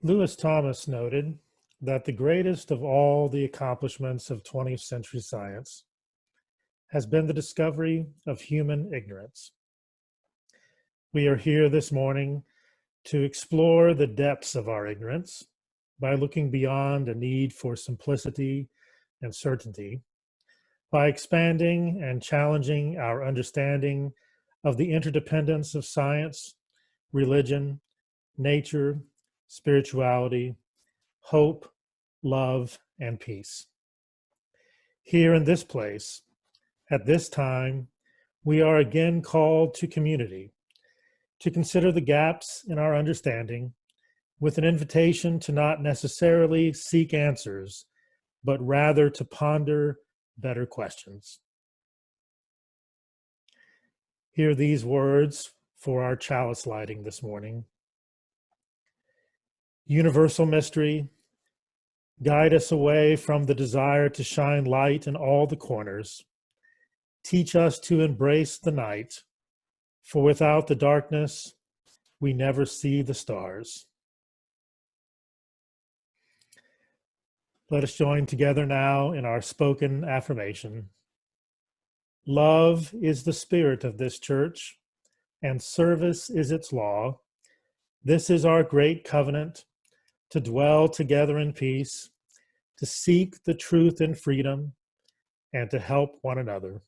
Lewis Thomas noted that the greatest of all the accomplishments of 20th century science has been the discovery of human ignorance. We are here this morning to explore the depths of our ignorance by looking beyond a need for simplicity and certainty, by expanding and challenging our understanding of the interdependence of science, religion, nature, spirituality, hope, love, and peace. Here in this place, at this time, we are again called to community, to consider the gaps in our understanding, with an invitation to not necessarily seek answers, but rather to ponder better questions. Hear these words for our chalice lighting this morning. Universal mystery, guide us away from the desire to shine light in all the corners. Teach us to embrace the night, for without the darkness, we never see the stars. Let us join together now in our spoken affirmation. Love is the spirit of this church, and service is its law. This is our great covenant, to dwell together in peace, to seek the truth in freedom, and to help one another.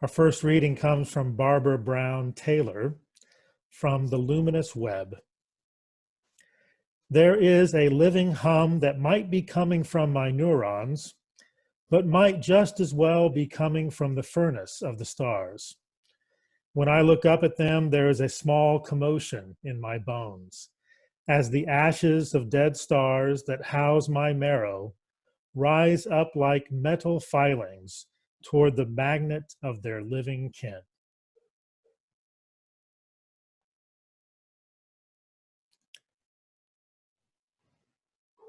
Our first reading comes from Barbara Brown Taylor from The Luminous Web. There is a living hum that might be coming from my neurons, but might just as well be coming from the furnace of the stars. When I look up at them, there is a small commotion in my bones, as the ashes of dead stars that house my marrow rise up like metal filings toward the magnet of their living kin.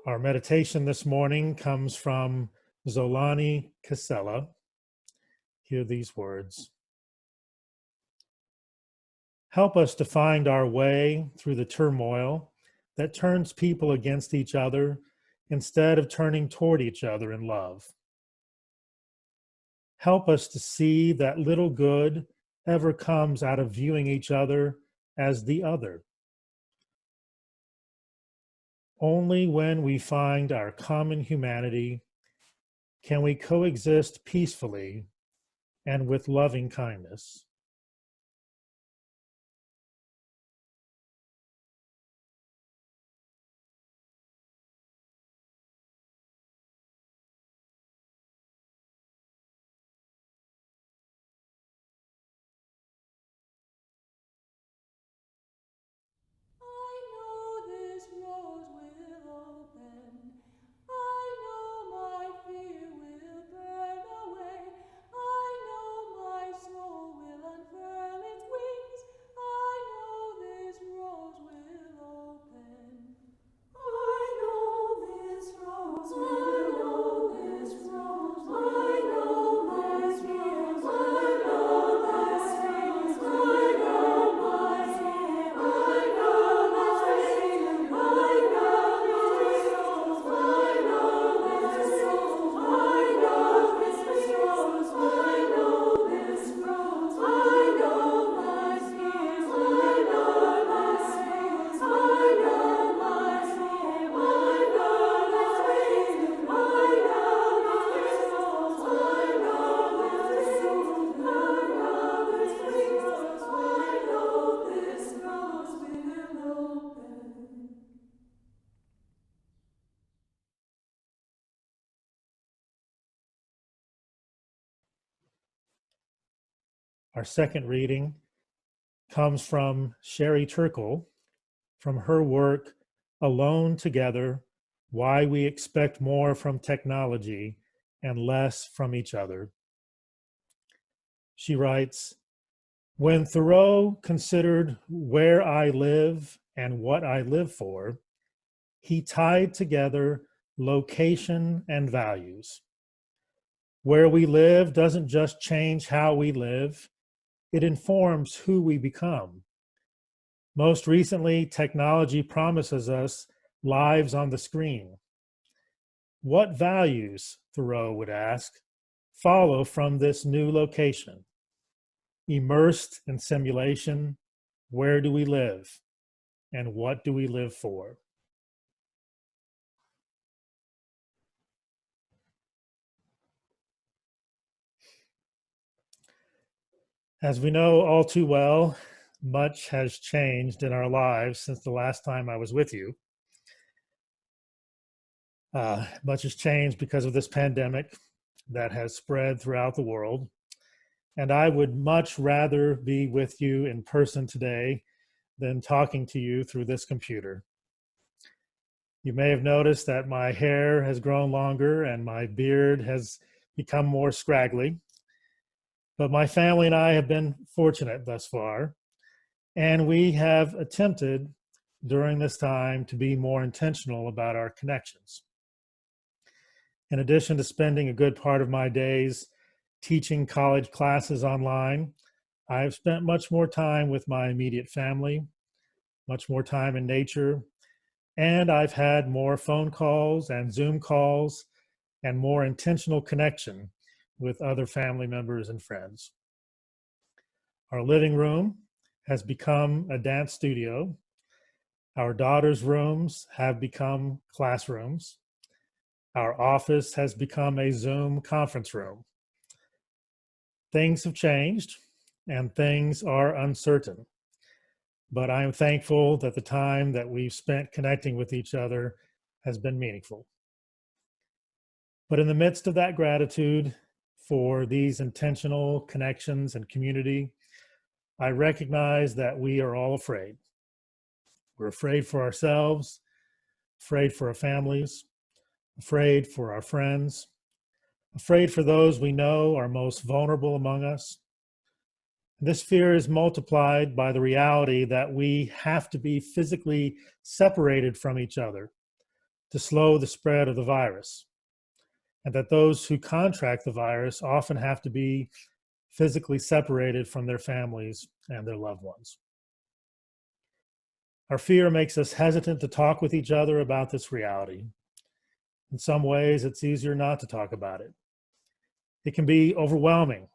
Our meditation this morning comes from Zolani Casella. Hear these words. Help us to find our way through the turmoil that turns people against each other instead of turning toward each other in love. Help us to see that little good ever comes out of viewing each other as the other. Only when we find our common humanity can we coexist peacefully and with loving kindness? I know this rose will open. I know my fear will burn away. I know my soul will unfurl its wings. I know this rose will open. I know this rose will open. I know this rose. I know this rose. I know my fear. I know this rose. I know this rose. I know this rose. I know this rose. I know this rose. I know my fear. I know this rose. I know my fear. I know this rose. I know this rose. I know this rose. I know this rose. I know this rose will open. Our second reading comes from Sherry Turkle from her work, Alone Together: Why We Expect More from Technology and Less from Each Other. She writes, when Thoreau considered where I live and what I live for, he tied together location and values. Where we live doesn't just change how we live, it informs who we become. Most recently, technology promises us lives on the screen. What values, Thoreau would ask, follow from this new location? Immersed in simulation, where do we live? And what do we live for? As we know all too well, much has changed in our lives since the last time I was with you. Much has changed because of this pandemic that has spread throughout the world. And I would much rather be with you in person today than talking to you through this computer. You may have noticed that my hair has grown longer and my beard has become more scraggly. But my family and I have been fortunate thus far, and we have attempted during this time to be more intentional about our connections. In addition to spending a good part of my days teaching college classes online, I've spent much more time with my immediate family, much more time in nature, and I've had more phone calls and Zoom calls and more intentional connection with other family members and friends. Our living room has become a dance studio. Our daughter's rooms have become classrooms. Our office has become a Zoom conference room. Things have changed and things are uncertain. But I'm thankful that the time that we've spent connecting with each other has been meaningful. But in the midst of that gratitude for these intentional connections and community, I recognize that we are all afraid. We're afraid for ourselves, afraid for our families, afraid for our friends, afraid for those we know are most vulnerable among us. This fear is multiplied by the reality that we have to be physically separated from each other to slow the spread of the virus, and that those who contract the virus often have to be physically separated from their families and their loved ones. Our fear makes us hesitant to talk with each other about this reality. In some ways, it's easier not to talk about it. It can be overwhelming,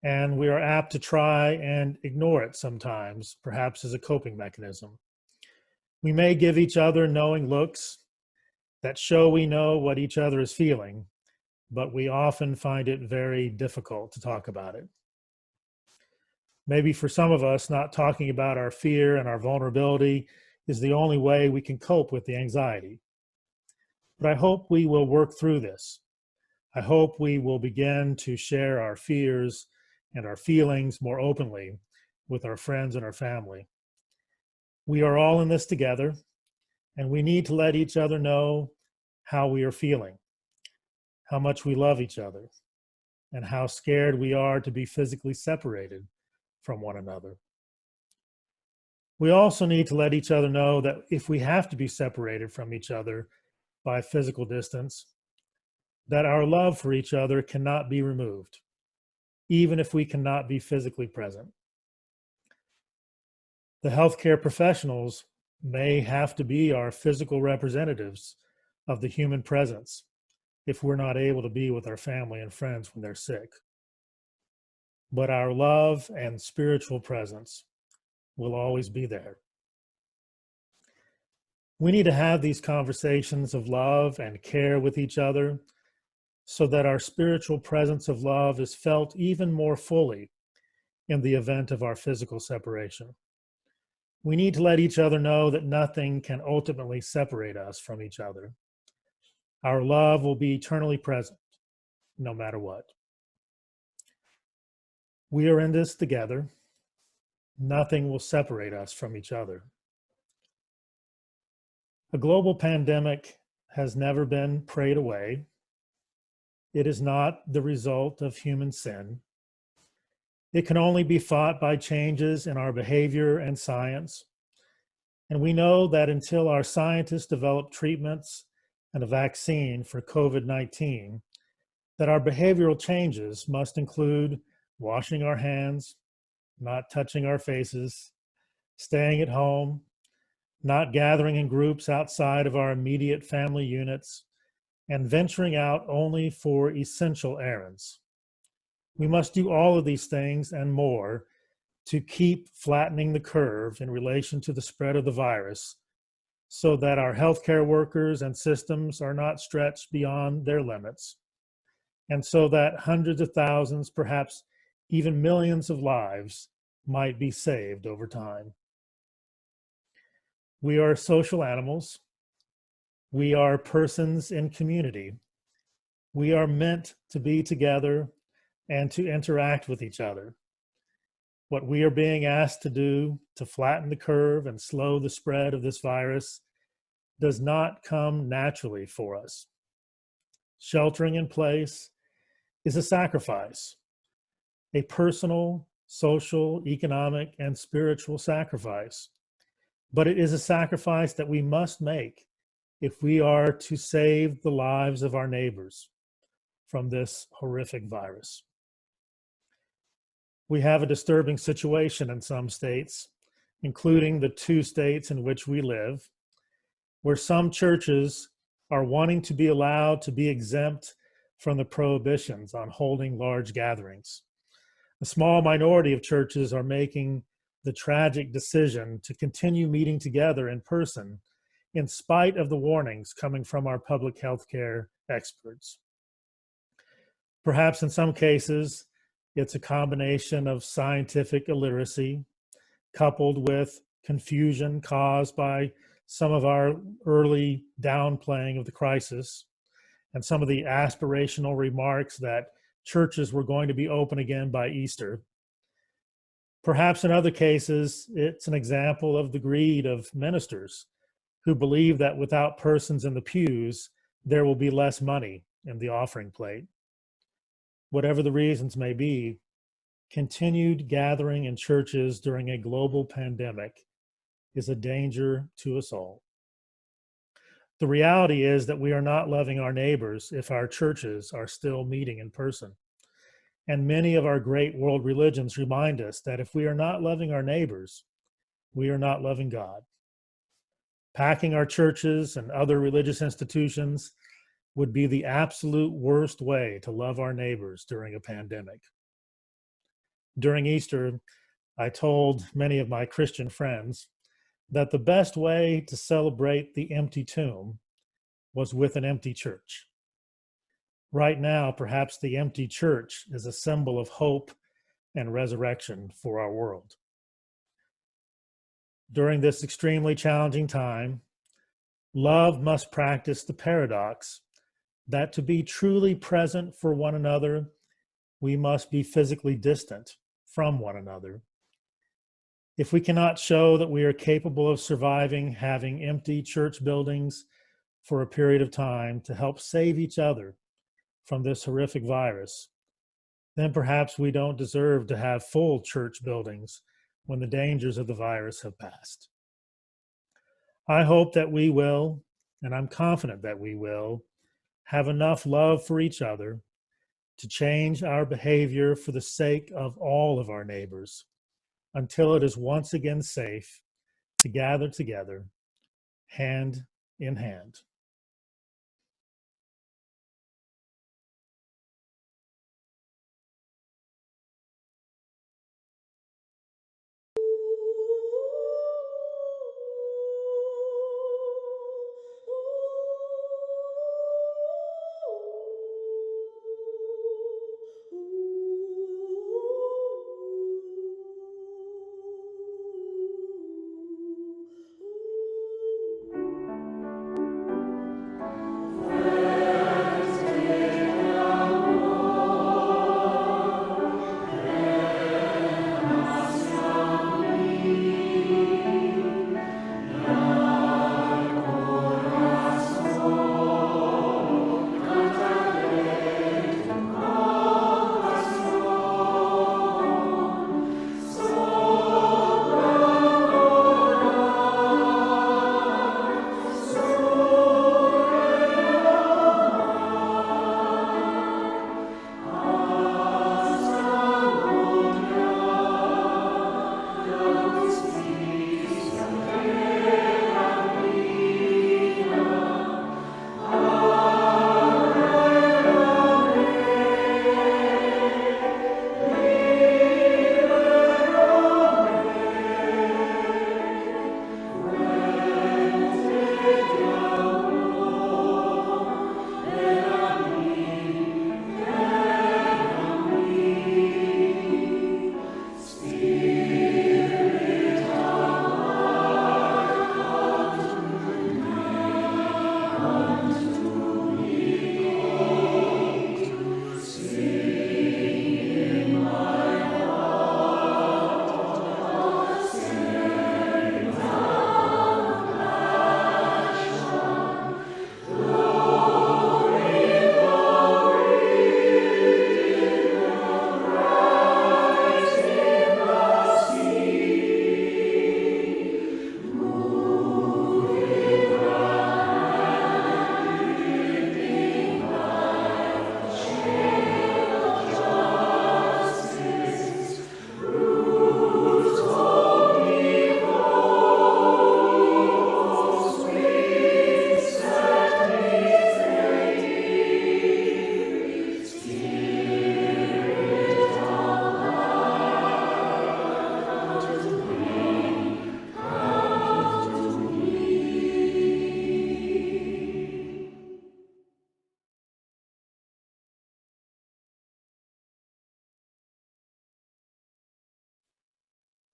and we are apt to try and ignore it sometimes, perhaps as a coping mechanism. We may give each other knowing looks that show we know what each other is feeling, but we often find it very difficult to talk about it. Maybe for some of us, not talking about our fear and our vulnerability is the only way we can cope with the anxiety. But I hope we will work through this. I hope we will begin to share our fears and our feelings more openly with our friends and our family. We are all in this together, and we need to let each other know how we are feeling, how much we love each other, and how scared we are to be physically separated from one another. We also need to let each other know that if we have to be separated from each other by physical distance, that our love for each other cannot be removed, even if we cannot be physically present. The healthcare professionals may have to be our physical representatives of the human presence if we're not able to be with our family and friends when they're sick. But our love and spiritual presence will always be there. We need to have these conversations of love and care with each other so that our spiritual presence of love is felt even more fully in the event of our physical separation. We need to let each other know that nothing can ultimately separate us from each other. Our love will be eternally present, no matter what. We are in this together. Nothing will separate us from each other. A global pandemic has never been prayed away. It is not the result of human sin. It can only be fought by changes in our behavior and science. And we know that until our scientists develop treatments and a vaccine for COVID-19, that our behavioral changes must include washing our hands, not touching our faces, staying at home, not gathering in groups outside of our immediate family units, and venturing out only for essential errands. We must do all of these things and more to keep flattening the curve in relation to the spread of the virus so that our healthcare workers and systems are not stretched beyond their limits, and so that hundreds of thousands, perhaps even millions of lives might be saved over time. We are social animals. We are persons in community. We are meant to be together and to interact with each other. What we are being asked to do to flatten the curve and slow the spread of this virus does not come naturally for us. Sheltering in place is a sacrifice, a personal, social, economic, and spiritual sacrifice. But it is a sacrifice that we must make if we are to save the lives of our neighbors from this horrific virus. We have a disturbing situation in some states, including the 2 states in which we live, where some churches are wanting to be allowed to be exempt from the prohibitions on holding large gatherings. A small minority of churches are making the tragic decision to continue meeting together in person in spite of the warnings coming from our public health care experts. Perhaps in some cases, it's a combination of scientific illiteracy coupled with confusion caused by some of our early downplaying of the crisis and some of the aspirational remarks that churches were going to be open again by Easter. Perhaps in other cases, it's an example of the greed of ministers who believe that without persons in the pews, there will be less money in the offering plate. Whatever the reasons may be, continued gathering in churches during a global pandemic is a danger to us all. The reality is that we are not loving our neighbors if our churches are still meeting in person. And many of our great world religions remind us that if we are not loving our neighbors, we are not loving God. Packing our churches and other religious institutions would be the absolute worst way to love our neighbors during a pandemic. During Easter, I told many of my Christian friends that the best way to celebrate the empty tomb was with an empty church. Right now, perhaps the empty church is a symbol of hope and resurrection for our world. During this extremely challenging time, love must practice the paradox that to be truly present for one another, we must be physically distant from one another. If we cannot show that we are capable of surviving having empty church buildings for a period of time to help save each other from this horrific virus, then perhaps we don't deserve to have full church buildings when the dangers of the virus have passed. I hope that we will, and I'm confident that we will, have enough love for each other to change our behavior for the sake of all of our neighbors until it is once again safe to gather together, hand in hand.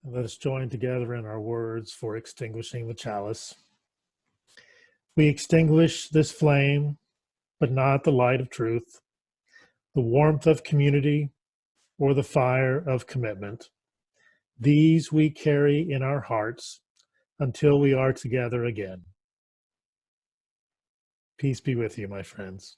Let us join together in our words for extinguishing the chalice. We extinguish this flame, but not the light of truth, the warmth of community, or the fire of commitment. These we carry in our hearts until we are together again. Peace be with you, my friends.